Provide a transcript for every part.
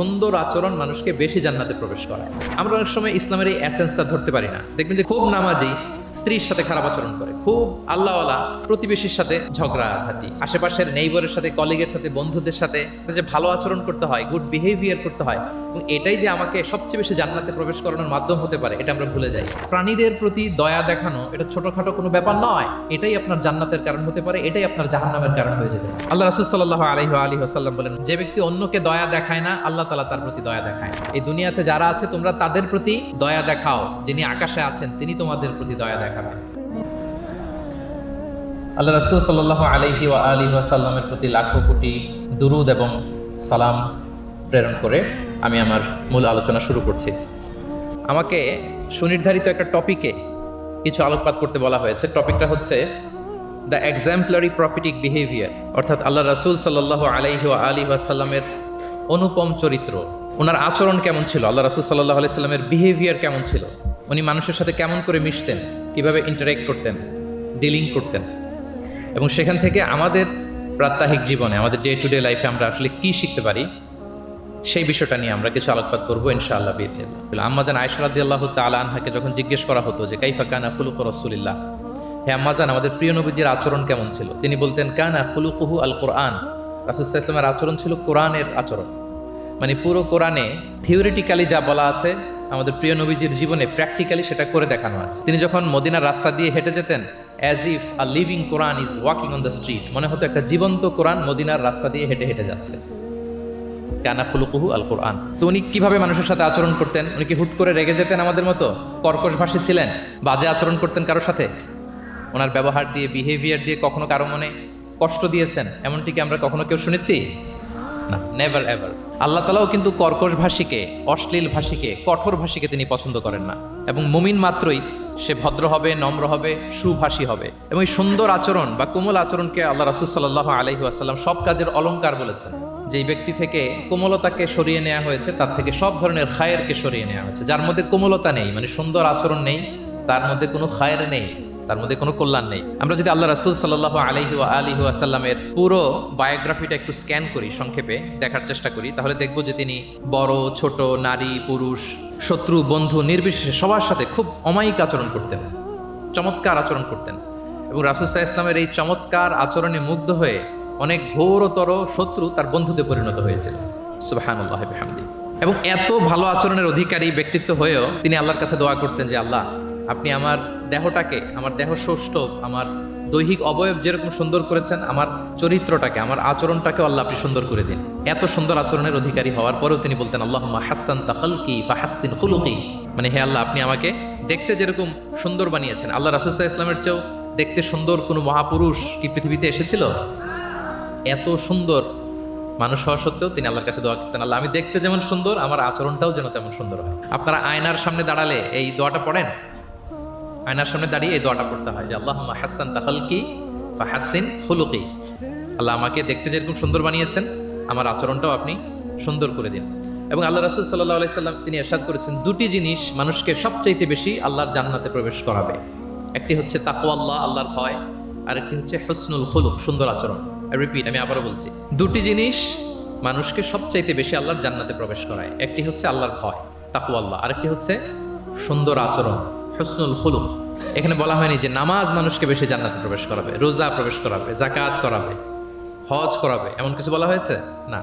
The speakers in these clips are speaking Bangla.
সুন্দর আচরণ মানুষকে বেশি জান্নাতে প্রবেশ করায়। আমরা অনেক সময় ইসলামের এই এসেন্সটা ধরতে পারি না। দেখবেন যে খুব নামাজি স্ত্রীর সাথে খারাপ আচরণ করে, খুব আল্লাহওয়ালা প্রতিবেশীর সাথে ঝগড়াঝাটি, আশেপাশের নেইবরের সাথে, কলিগের সাথে, বন্ধুদের সাথে যে ভালো আচরণ করতে হয়, গুড বিহেভিয়ার করতে হয়, এবং এটাই যে আমাকে সবচেয়ে বেশি জান্নাতে প্রবেশ করানোর মাধ্যম হতে পারে, এটা আমরা ভুলে যাই। প্রাণীদের প্রতি দয়া দেখানো এটা ছোটখাটো কোনো ব্যাপার নয়, এটাই আপনার জান্নাতের কারণ হতে পারে, এটাই আপনার জাহান্নামের কারণ হয়ে যাবে। আল্লাহ রাসূল সাল্লাল্লাহু আলাইহি ওয়াসাল্লাম বলেন, যে ব্যক্তি অন্যকে দয়া দেখায় না, আল্লাহ তাআলা তার প্রতি দয়া দেখায়। এই দুনিয়াতে যারা আছে তোমরা তাদের প্রতি দয়া দেখাও, যিনি আকাশে আছেন তিনি তোমাদের প্রতি দয়া দেখাবেন। আল্লাহ রাসূল সাল্লাল্লাহু আলাইহি ওয়াসাল্লামের প্রতি লাখো কোটি দুরুদ এবং সালাম প্রেরণ করে আমি আমার মূল আলোচনা শুরু করছি। আমাকে সুনির্ধারিত একটা টপিকে কিছু আলোকপাত করতে বলা হয়েছে। টপিকটা হচ্ছে দ্য এক্সাম্পলারি প্রফিটিক বিহেভিয়ার, অর্থাৎ আল্লাহ রাসূল সাল্লাল্লাহু আলাইহি ওয়াসাল্লামের অনুপম চরিত্র। ওনার আচরণ কেমন ছিল, আল্লাহ রাসূল সাল্লাল্লাহু আলাইহি সাল্লামের বিহেভিয়ার কেমন ছিল, উনি মানুষের সাথে কেমন করে মিশতেন, কিভাবে ইন্টারেক্ট করতেন, ডিলিং করতেন, এবং সেখান থেকে আমাদের প্রাত্যহিক জীবনে, আমাদের ডে টু ডে লাইফে আমরা আসলে কি শিখতে পারি, সেই বিষয়টা নিয়ে আমরা কিছু আলোকপাত করবো ইনশাআল্লাহ বিইজনিল্লাহ। আম্মাজান আয়েশা রাদিয়াল্লাহু তাআলা আনহাকে যখন জিজ্ঞেস করা হতো যে কাইফা কানা খুলুকু রাসূলিল্লাহ, হে আম্মাজান আমাদের প্রিয় নবীজির আচরণ কেমন ছিল, তিনি বলতেন কানা খুলুকুহু আল কোরআন। রাসূল সাল্লাল্লাহু আলাইহি ওয়াসাল্লামের আচরণ ছিল কোরআনের আচরণ। মানে পুরো কোরআনে থিওরিটিক্যালি যা বলা আছে আমাদের প্রিয় নবীজির জীবনে প্র্যাকটিক্যালি সেটা করে দেখানো আছে। তিনি যখন মদিনার রাস্তা দিয়ে হেঁটে যেতেন, as if a living Quran is walking on the street, মনে হতো একটা জীবন্ত কোরআন মদিনার রাস্তা দিয়ে হেঁটে হেঁটে যাচ্ছে। কানা খুলুকুহু আল কোরআন। তো উনি কিভাবে মানুষের সাথে আচরণ করতেন? উনি কি হুট করে রেগে যেতেন আমাদের মতো? কর্কশ ভাষী ছিলেন? বাজে আচরণ করতেন কারোর সাথে? ওনার ব্যবহার দিয়ে, বিহেভিয়ার দিয়ে কখনো কারো মনে কষ্ট দিয়েছেন এমনটি কি আমরা কখনো কেউ শুনেছি? না, নেভার এভার। আল্লাহ তাআলাও কিন্তু কর্কশ ভাষীকে, অশ্লীল ভাষীকে, কঠোর ভাষীকে তিনি পছন্দ করেন না। এবং মুমিন মাত্রই সে ভদ্র হবে, নম্র হবে, সুভাষী হবে। এবং এই সুন্দর আচরণ বা কোমল আচরণকে আল্লাহ রাসূল সাল্লাল্লাহু আলাইহি ওয়াসাল্লাম সব কাজের অলংকার বলেছেন। যেই ব্যক্তি থেকে কোমলতাকে সরিয়ে নেওয়া হয়েছে, তার থেকে সব ধরনের খায়েরকে সরিয়ে নেওয়া হয়েছে। যার মধ্যে কোমলতা নেই, মানে সুন্দর আচরণ নেই, তার মধ্যে কোনো খায়ের নেই, তার মধ্যে কোনো কল্যাণ নেই। আমরা যদি আল্লাহ রাসূল সাল্লাল্লাহু আলাইহি ওয়াসাল্লামের পুরো বায়োগ্রাফিটা একটু স্ক্যান করি, সংক্ষেপে দেখার চেষ্টা করি, তাহলে দেখব যে তিনি বড় ছোট, নারী পুরুষ, শত্রু বন্ধু নির্বিশেষে সবার সাথে খুব অমায়িক আচরণ করতেন, চমৎকার আচরণ করতেন। এবং রাসূল সাল্লাল্লাহু আলাইহি ওয়াসাল্লামের এই চমৎকার আচরণে মুগ্ধ হয়ে অনেক ঘোরতর শত্রু তার বন্ধুতে পরিণত হয়েছিল। সুবহানাল্লাহি ওয়া বিহামদিহি। এবং এত ভালো আচরণের অধিকারী ব্যক্তিত্ব হয়েও তিনি আল্লাহর কাছে দোয়া করতেন যে আল্লাহ, আপনি আমার দেহটাকে, আমার দেহ ষষ্ঠ, আমার দৈহিক অবয়ব যেরকম সুন্দর করেছেন, আমার চরিত্রটাকে, আমার আচরণটাকে আল্লাহ আপনি সুন্দর করে দিন। এত সুন্দর আচরণের অধিকারী হওয়ার পরেও তিনি বলতেন আল্লাহুম্মা হাসসানতা খালকি ফাহাসসিন খুলুকি, মানে হে আল্লাহ, আপনি আমাকে দেখতে যেরকম সুন্দর বানিয়েছেন। আল্লাহ রাসূল সাল্লাল্লাহু আলাইহি ওয়াসাল্লামের চেয়েও দেখতে সুন্দর কোনো মহাপুরুষ কি পৃথিবীতে এসেছিল? এত সুন্দর মানুষ হওয়া সত্ত্বেও তিনি আল্লাহর কাছে দোয়া করতেন, আল্লাহ, আমি দেখতে যেমন সুন্দর, আমার আচরণটাও যেন তেমন সুন্দর হয়। আপনারা আয়নার সামনে দাঁড়ালে এই দোয়াটা পড়েন? আয়নার সামনে দাঁড়িয়ে এই দোয়াটা পড়তে হয় যে আল্লাহুম্মা হাসসানতা খালকি ফাহাসসিন খুলুকি, আল্লাহ আমাকে দেখতে যেরকম সুন্দর বানিয়েছেন, আমার আচরণটাও আপনি সুন্দর করে দিন। এবং আল্লাহ রাসূল সাল্লাল্লাহু আলাইহি সাল্লাম তিনি ইরশাদ করেছেন, দুটি জিনিস মানুষকে সবচাইতে বেশি আল্লাহর জান্নাতে প্রবেশ করাবে। একটি হচ্ছে তাকওয়াল্লাহ, আল্লাহর ভয়, আর একটি হচ্ছে হুসনুল খুলুক, সুন্দর আচরণ। রিপিট, আমি আবারও বলছি, দুটি জিনিস মানুষকে সবচাইতে বেশি আল্লাহর জান্নাতে প্রবেশ করায়। একটি হচ্ছে আল্লাহর ভয়, তাকওয়াল্লাহ, আরেকটি হচ্ছে সুন্দর আচরণ, হুসনুল খুলুক। এখানে বলা হয়নি যে নামাজ মানুষকে বেশি জান্নাতে প্রবেশ করাবে, রোজা প্রবেশ করাবে, যাকাত করাবে, হজ করাবে, এমন কিছু বলা হয়েছে না।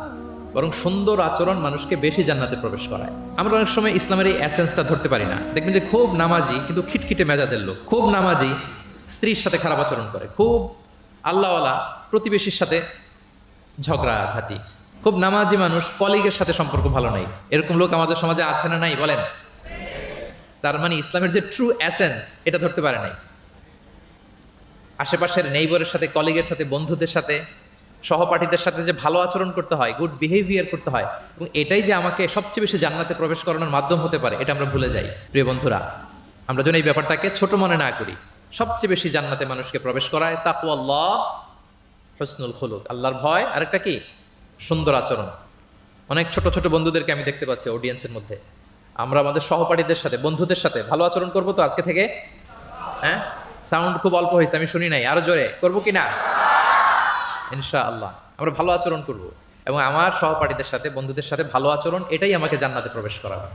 বরং সুন্দর আচরণ মানুষকে বেশি জান্নাতে প্রবেশ করায়। আমরা অনেক সময় ইসলামের এই এসেন্সটা ধরতে পারি না। দেখবেন যে খুব নামাজি কিন্তু খিটখিটে মেজাজের লোক, খুব নামাজি স্ত্রীর সাথে খারাপ আচরণ করে, খুব আল্লাহওয়ালা প্রতিবেশীর সাথে ঝগড়াঝাটি, খুব নামাজি মানুষ কলিগের সাথে সম্পর্ক ভালো নাই, এরকম লোক আমাদের সমাজে আছে না নাই বলেন? তার মানে ইসলামের যে ট্রু এসেন্স এটা ধরতে পারে নাই। আশেপাশের নেইবরের সাথে, কলিগের সাথে, বন্ধুদের সাথে, সহপাঠীদের সাথে যে ভালো আচরণ করতে হয়, গুড বিহেভিয়ার করতে হয়, এবং এটাই যে আমাকে সবচেয়ে বেশি জান্নাতে প্রবেশ করানোর মাধ্যম হতে পারে, এটা আমরা ভুলে যাই। প্রিয় বন্ধুরা, আমরা যেন এই ব্যাপারটাকে ছোট মনে না করি। সবচেয়ে বেশি জান্নাতে মানুষকে প্রবেশ করায় তাকওয়াল্লাহ, হুসনুল খুলুক, আল্লাহর ভয়, আরেকটা কি? সুন্দর আচরণ। অনেক ছোট ছোট বন্ধুদেরকে আমি দেখতে পাচ্ছি অডিয়েন্সের মধ্যে। আমরা আমাদের সহপাঠীদের সাথে, বন্ধুদের সাথে ভালো আচরণ করবো তো আজকে থেকে? হ্যাঁ, সাউন্ড খুব অল্প হয়েছে, আমি শুনি নাই, আরো জোরে করবো কিনা? ইনশাআল্লাহ আমরা ভালো আচরণ করব। এবং আমার সহপাঠীদের সাথে, বন্ধুদের সাথে ভালো আচরণ, এটাই আমাকে জান্নাতে প্রবেশ করাবে।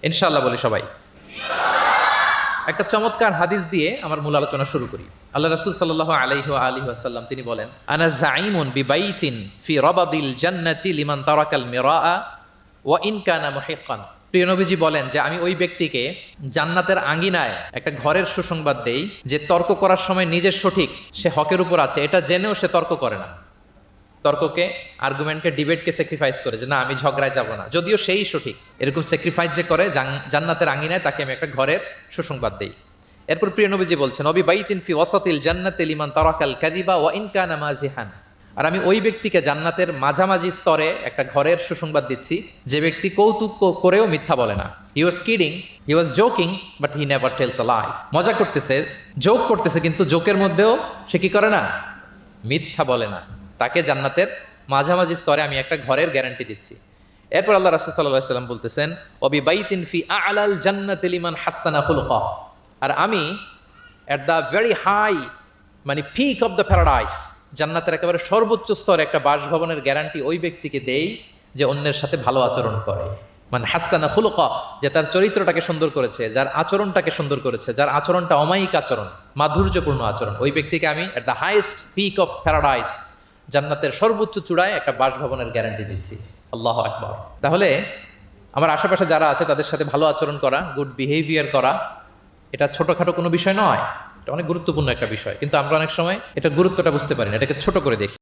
ইনশাআল্লাহ বলি সবাই। একটা চমৎকার হাদিস দিয়ে আমার মূল আলোচনা শুরু করি। আল্লাহ রাসূল সাল্লাল্লাহু আলাইহি ওয়া আলিহি ওয়াসাল্লাম তিনি বলেন, আনা যাঈমুন বিবাইতিন ফি রাবাদিল জান্নাতি লিমান তারাকাল মিরাআ ওয়া ইন কানা মুহিক্কান। প্রিয় নবীজি বলেন যে আমি ওই ব্যক্তিকে জান্নাতের আঙ্গিনায় একটা ঘরের সুসংবাদ দেই যে তর্ক করার সময় নিজের সঠিক, সে হকের উপর আছে, এটা জেনেও সে তর্ক করে না। তর্ককে, আর্গুমেন্টকে, ডিবেটকে স্যাক্রিফাইস করে যে না আমি ঝগড়ায় যাব না, যদিও সেই সঠিক, এরকম স্যাক্রিফাইস যে করে জান্নাতের আঙ্গিনায়, তাকে আমি একটা ঘরের সুসংবাদ দেই। এরপর প্রিয় নবীজি বলছেন, নবী বাইতিন ফি ওয়াসাতিল জান্নাতি লিমান তারাকাল কাযিবা ওয়া ইন কানা মাজিহান। আর আমি ওই ব্যক্তিকে জান্নাতের মাঝামাঝি স্তরে একটা ঘরের সুসংবাদ দিচ্ছি যে ব্যক্তি কৌতুক করেও মিথ্যা বলে না। He was kidding, he was joking, but he never tells a lie. মজা করতেছে, জোক করতেছে, কিন্তু জোকের মধ্যেও সে কি করে না, মিথ্যা বলে না। তাকে জান্নাতের মাঝামাঝি স্তরে আমি একটা ঘরের গ্যারান্টি দিচ্ছি। এরপর আল্লাহ রাসূল সাল্লাল্লাহু আলাইহি ওয়াসাল্লাম বলতেছেন, ওয়াবি বাইতিন ফি আ'লাল জান্নাতি লিমান হাসানা খুলুকাহ। আর আমি এট দ্য ভেরি হাই, মানে পিক অফ দ্য প্যারাডাইস, জান্নাতের একেবারে সর্বোচ্চ স্তরে একটা বাসভবনের গ্যারান্টি ওই ব্যক্তিকে দেই যে অন্যের সাথে ভালো আচরণ করে। মানে হাসানা খুলুকাহ, যে তার চরিত্রটাকে সুন্দর করেছে, যার আচরণটাকে সুন্দর করেছে, যার আচরণটা অমায়িক আচরণ, মাধুর্যপূর্ণ আচরণ, ওই ব্যক্তিকে আমি at the highest peak of paradise, জান্নাতের সর্বোচ্চ চূড়ায় একটা বাসভবনের গ্যারান্টি দিচ্ছি। আল্লাহু আকবার। তাহলে আমার আশেপাশে যারা আছে তাদের সাথে ভালো আচরণ করা, গুড বিহেভিয়ার করা, এটা ছোটখাটো কোনো বিষয় নয়, এটা অনেক গুরুত্বপূর্ণ একটা বিষয়। কিন্তু আমরা অনেক সময় এটা গুরুত্বটা বুঝতে পারি না, এটাকে ছোট করে দেখি।